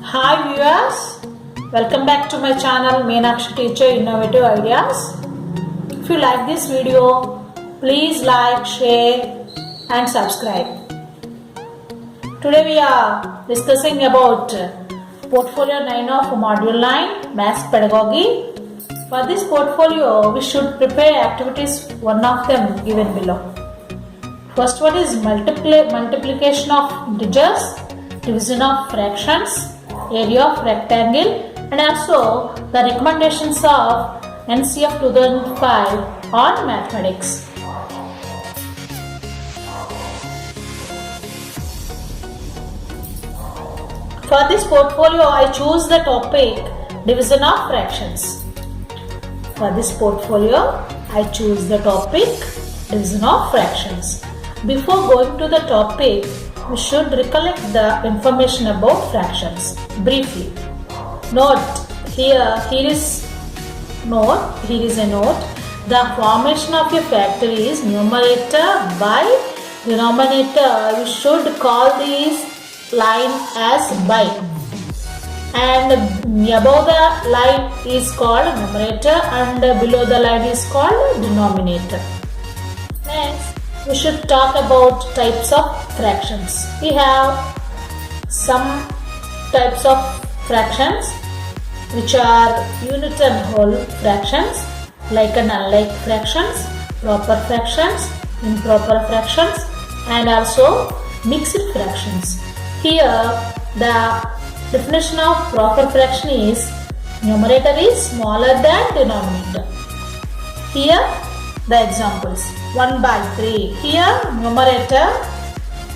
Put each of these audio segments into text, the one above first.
Hi viewers, welcome back to my channel Meenakshi Teacher Innovative Ideas. If you like this video, please like, share and subscribe. Today we are discussing about Portfolio 9 of Module 9 Maths Pedagogy. For this portfolio, we should prepare activities, one of them given below. First one is multiplication of integers, division of fractions, area of rectangle, and also the recommendations of NCF 2005 on mathematics. For this portfolio, I choose the topic division of fractions. For this portfolio, I choose the topic division of fractions. Before going to the topic, we should recollect the information about fractions briefly. Note here is a note. The formation of a factor is numerator by denominator. We should call this line as by, and above the line is called numerator and below the line is called denominator. Next, we should talk about types of fractions. We have some types of fractions which are unit and whole fractions, like and unlike fractions, proper fractions, improper fractions, and also mixed fractions. Here the definition of proper fraction is numerator is smaller than denominator. Here the examples: 1 by 3. Here numerator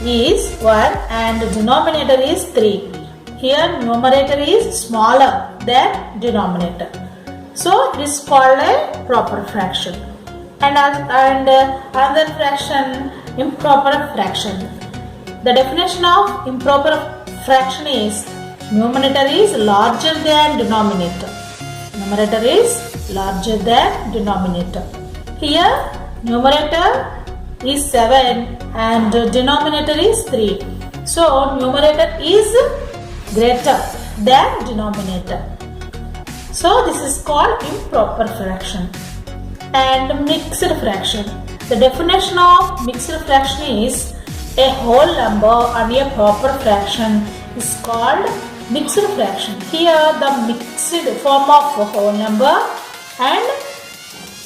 is 1 and denominator is 3. Here numerator is smaller than denominator. So it is called a proper fraction. And another fraction, improper fraction. The definition of improper fraction is numerator is larger than denominator. Numerator is larger than denominator. Here numerator is 7 and denominator is 3. So numerator is greater than denominator. So this is called improper fraction. And mixed fraction. The definition of mixed fraction is a whole number and a proper fraction is called mixed fraction. Here the mixed form of whole number and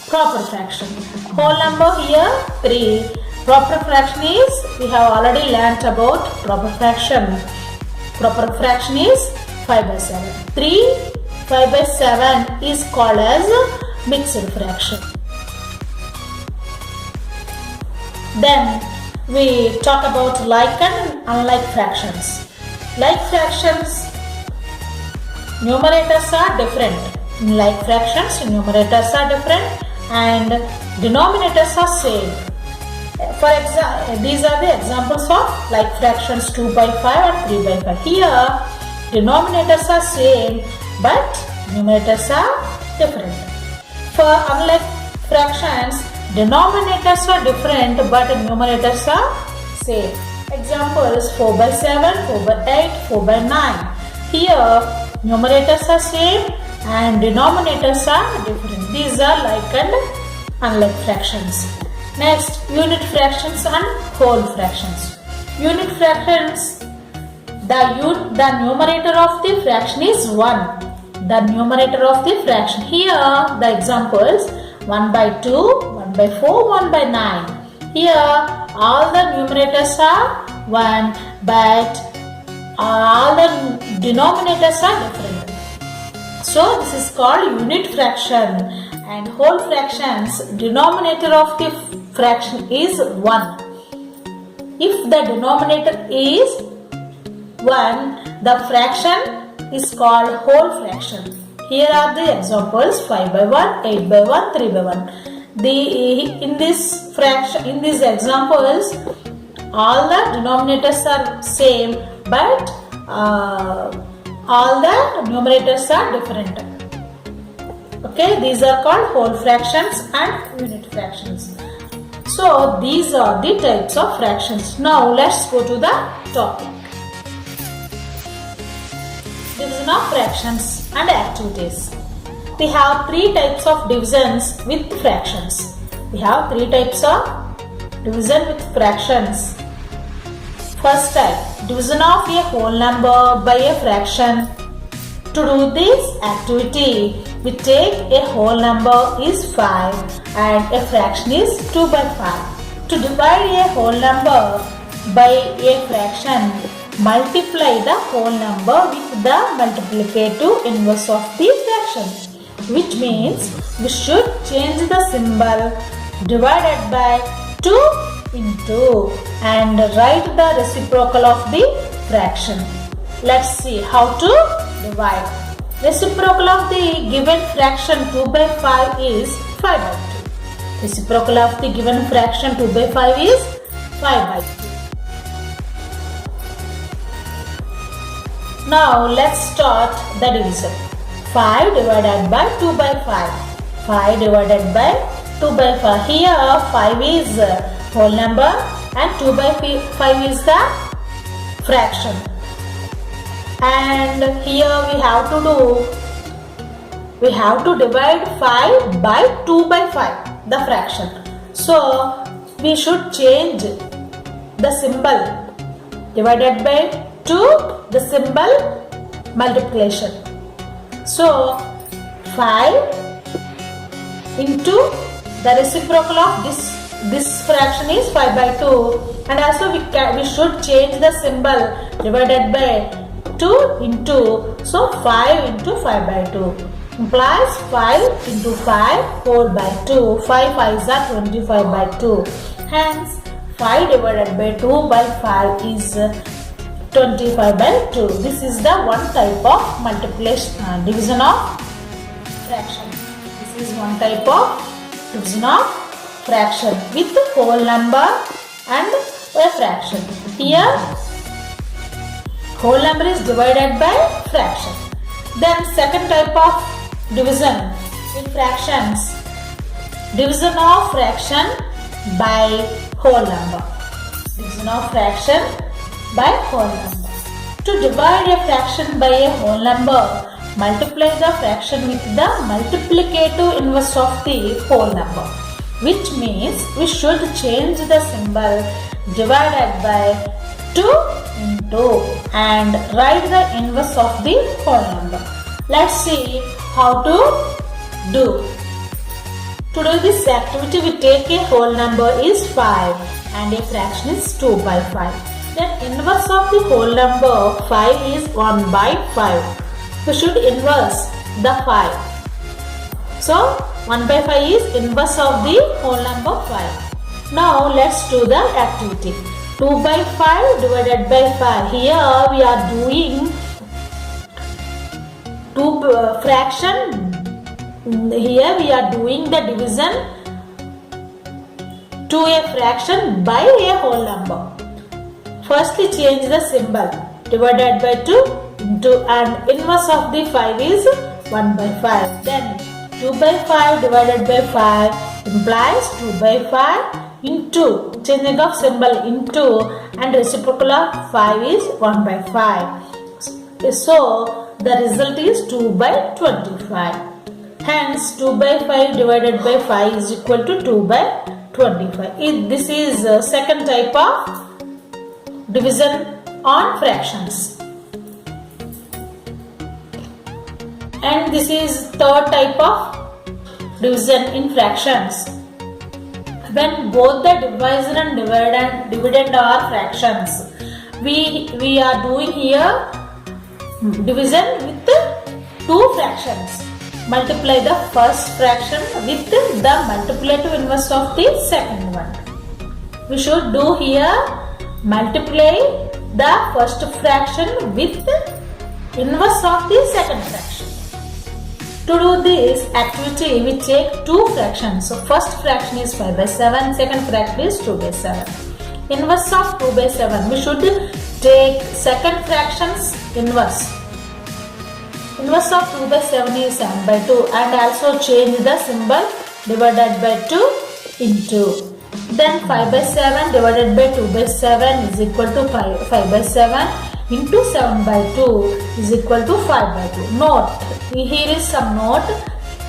proper fraction. Whole number here 3. Proper fraction is, we have already learnt about proper fraction. Proper fraction is 5 by 7. 3 5 by 7 is called as mixed fraction. Then we talk about like and unlike fractions. Like fractions, numerators are different. In like fractions, numerators are different and denominators are same. For example, these are the examples of like fractions: 2 by 5 and 3 by 5. Here denominators are same but numerators are different. For unlike fractions, denominators are different but numerators are same. Examples: 4 by 7, 4 by 8, 4 by 9. Here numerators are same and denominators are different. These are like and unlike fractions. Next, unit fractions and whole fractions. Unit fractions, the numerator of the fraction is 1. The numerator of the fraction. Here the examples: 1 by 2, 1 by 4, 1 by 9. Here all the numerators are 1 but all the denominators are different. So this is called unit fraction. And whole fractions, denominator of the fraction is 1. If the denominator is 1, the fraction is called whole fraction. Here are the examples: 5 by 1, 8 by 1, 3 by 1. In these examples, all the denominators are same but all the numerators are different. Okay, these are called whole fractions and unit fractions. So these are the types of fractions. Now let's go to the topic. division of fractions and activities. We have three types of divisions with fractions. We have three types of division with fractions. First type, division of a whole number by a fraction. To do this activity, we take a whole number is 5 and a fraction is 2 by 5. To divide a whole number by a fraction, multiply the whole number with the multiplicative inverse of the fraction, which means we should change the symbol divided by 2 into and write the reciprocal of the fraction. Let's see how to divide. Reciprocal of the given fraction 2 by 5 is 5 by 2. Reciprocal of the given fraction 2 by 5 is 5 by 2. Now let's start the division. 5 divided by 2 by 5. 5 divided by 2 by 5. Here 5 is whole number and 2 by 5 is the fraction. And here we have to divide 5 by 2 by 5, the fraction. So we should change the symbol divided by 2, the symbol multiplication. So 5 into the reciprocal of this fraction is 5 by 2, and also we should change the symbol divided by 2 into, so 5 into 5 by 2 implies 5 into 5 4 by 2. 5 5s are 25 by 2. Hence 5 divided by 2 by 5 is 25 by 2. This is the one type of multiplication, division of fraction. This is one type of division of fraction with whole number and a fraction. Here whole number is divided by fraction. Then second type of division in fractions, division of fraction by whole number. Division of fraction by whole number. To divide a fraction by a whole number, multiply the fraction with the multiplicative inverse of the whole number, which means we should change the symbol divided by 2 into and write the inverse of the whole number. Let's see how to do. To do this activity, we take a whole number is 5 and a fraction is 2 by 5. Then inverse of the whole number 5 is 1 by 5. We should inverse the 5. So 1 by 5 is inverse of the whole number 5. Now let's do the activity. 2 by 5 divided by 5. Here we are doing fraction. Here we are doing the division to a fraction by a whole number. Firstly change the symbol divided by 2 into and inverse of the 5 is 1 by 5. Then 2 by 5 divided by 5 implies 2 by 5 into, changing of symbol into, and reciprocal of 5 is 1 by 5. So the result is 2 by 25. Hence 2 by 5 divided by 5 is equal to 2 by 25. This is second type of division on fractions. And this is third type of division in fractions. When both the divisor and dividend are fractions, we are doing here division with two fractions. Multiply the first fraction with the multiplicative inverse of the second one. We should do here multiply the first fraction with inverse of the second fraction. To do this activity, we take two fractions. So first fraction is 5 by 7, second fraction is 2 by 7. Inverse of 2 by 7, we should take second fraction's inverse. Inverse of 2 by 7 is 7 by 2, and also change the symbol divided by 2 into. Then 5 by 7 divided by 2 by 7 is equal to 5 by 7. into 7 by 2 is equal to 5 by 2. Note, here is some note.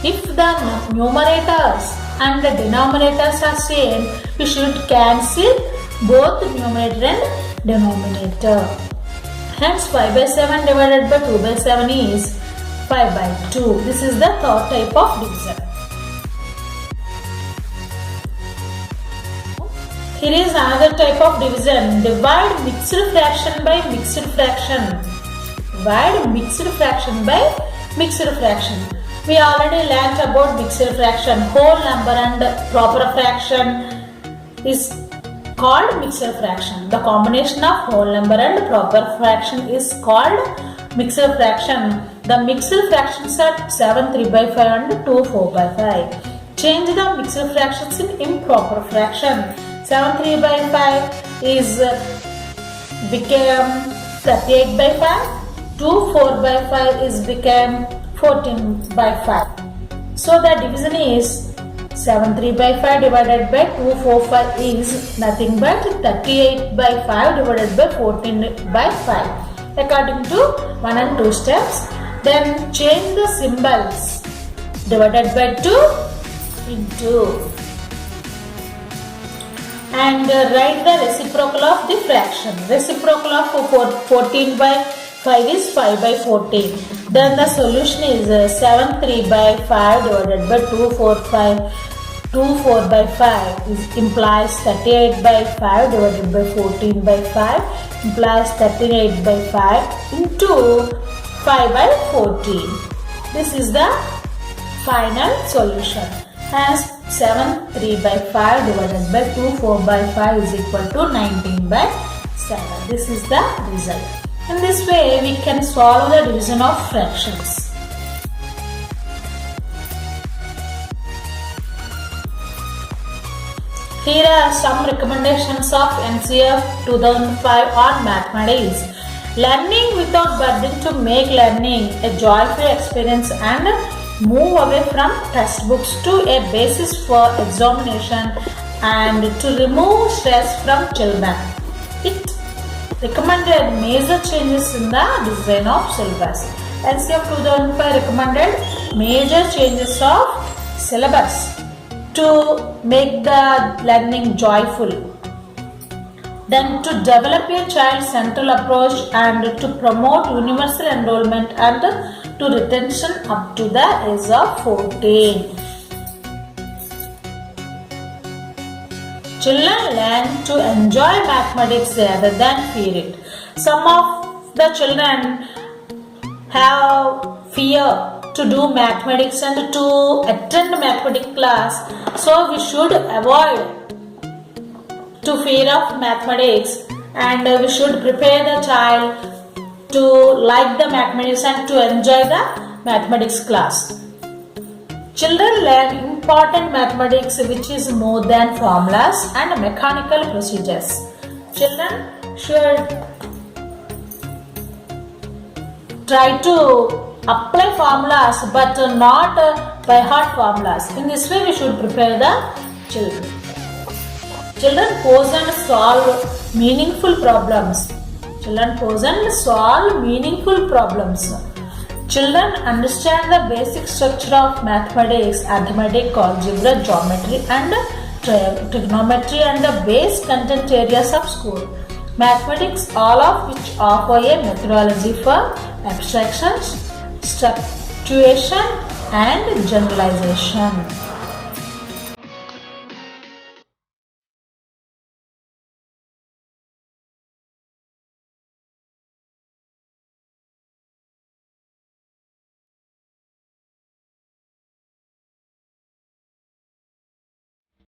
If the numerators and the denominators are same, you should cancel both numerator and denominator. Hence 5 by 7 divided by 2 by 7 is 5 by 2. This is the third type of division. Here is another type of division. Divide mixed fraction by mixed fraction. Divide mixed fraction by mixed fraction. We already learnt about mixed fraction. Whole number and proper fraction is called mixed fraction. The combination of whole number and proper fraction is called mixed fraction. The mixed fractions are 7 3 by 5 and 2 4 by 5. Change the mixed fractions in improper fraction. 7 3 by 5 is became 38 by 5. 2 4 by 5 is became 14 by 5. So the division is 7 3 by 5 divided by 2 4 5 is nothing but 38 by 5 divided by 14 by 5. According to 1 and 2 steps. Then change the symbols. Divided by 2 into. And write the reciprocal of the fraction. Reciprocal of 14 by 5 is 5 by 14. Then the solution is 7 3 by 5 divided by 2 4 5. 2 4 by 5 is implies 38 by 5 divided by 14 by 5 implies 38 by 5 into 5 by 14. This is the final solution. Hence 7 3 by 5 divided by 2 4 by 5 is equal to 19 by 7. This is the result. In this way we can solve the division of fractions. Here are some recommendations of NCF 2005 on mathematics. Learning without burden to make learning a joyful experience and move away from textbooks to a basis for examination and to remove stress from children. It recommended major changes in the design of syllabus. NCF 2005 recommended major changes of syllabus to make the learning joyful. Then to develop a child-central approach and to promote universal enrollment and to retention up to the age of 14. Children learn to enjoy mathematics rather than fear it. Some of the children have fear to do mathematics and to attend mathematics class. So we should avoid to fear of mathematics and we should prepare the child to like the mathematics and to enjoy the mathematics class. Children learn important mathematics which is more than formulas and mechanical procedures. Children should try to apply formulas but not by heart formulas. In this way we should prepare the children. Children pose and solve meaningful problems. Children pose and solve meaningful problems. Children understand the basic structure of mathematics, arithmetic, algebra, geometry and trigonometry and the base content areas of school. Mathematics, all of which offer a methodology for abstractions, structuration and generalization.